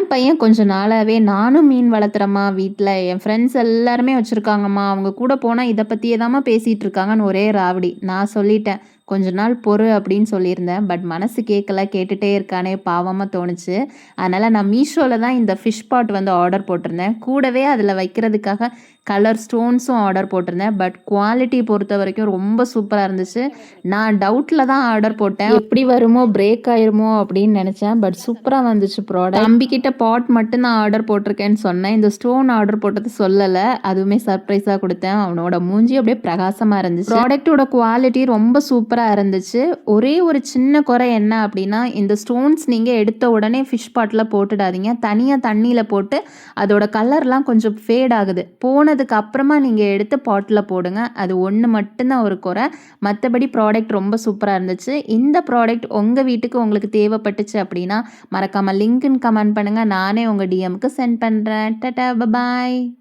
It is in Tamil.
பையன் கொஞ்ச நாளாவே நானும் மீன் வளர்த்துறேம்மா வீட்ல. என் ஃப்ரெண்ட்ஸ் எல்லாருமே வச்சிருக்காங்கம்மா. அவங்க கூட போனா இத பத்தியே தாம்மா பேசிட்டு இருக்காங்கன்னு ஒரே ராவடி. நான் சொல்லிட்டேன். கொஞ்ச நாள் பொறு அப்படின்னு சொல்லியிருந்தேன். பட் மனசு கேட்கல. கேட்டுட்டே இருக்கானே பாவமா தோணுச்சு. அதனால நான் மீஷோல தான் இந்த ஃபிஷ் பாட் வந்து ஆர்டர் போட்டிருந்தேன். கூடவே அதில வைக்கிறதுக்காக கலர் ஸ்டோன்ஸும் ஆர்டர் போட்டிருந்தேன். பட் குவாலிட்டி பொறுத்தவரைக்கும் ரொம்ப சூப்பரா இருந்துச்சு. நான் டவுட்ல தான் ஆர்டர் போட்டேன். எப்படி வருமோ, பிரேக் ஆயிருமோ அப்படின்னு நெனச்சேன். பட் சூப்பரா வந்துச்சு ப்ராடக்ட். தம்பிகிட்ட பாட் மட்டும் தான் ஆர்டர் போட்டிருக்கேன்னு சொன்னேன். இந்த ஸ்டோன் ஆர்டர் போட்டது சொல்லல. அதுவுமே சர்ப்ரைஸா குடுத்தேன். அவனோட மூஞ்சி அப்படியே பிரகாசமா இருந்துச்சு. ப்ராடக்ட்டோட குவாலிட்டி ரொம்ப சூப்பரா இருந்துச்சு. ஒரே ஒரு சின்ன குறை என்ன அப்படின்னா, இந்த ஸ்டோன்ஸ் நீங்க எடுத்த உடனே ஃபிஷ் பாட்ல போட்டுடாதீங்க. தனியா தண்ணீல போட்டு அதோட கலர்லாம் கொஞ்சம் ஃபேட் ஆகுது. போனதுக்கு அப்புறமா நீங்க எடுத்து பாட்ல போடுங்க. அது ஒண்ணு மட்டும் தான் ஒரு குறை. மத்தபடி ப்ராடக்ட் ரொம்ப சூப்பரா இருந்துச்சு. இந்த ப்ராடக்ட் உங்க வீட்டுக்கு உங்களுக்கு தேவைப்பட்டுச்சு அப்படின்னா, மறக்காம லிங்க்ன்னு கமெண்ட் பண்ணுங்க. நானே உங்க டிஎம்க்கு சென்ட் பண்றேன். டாடா! பாய்.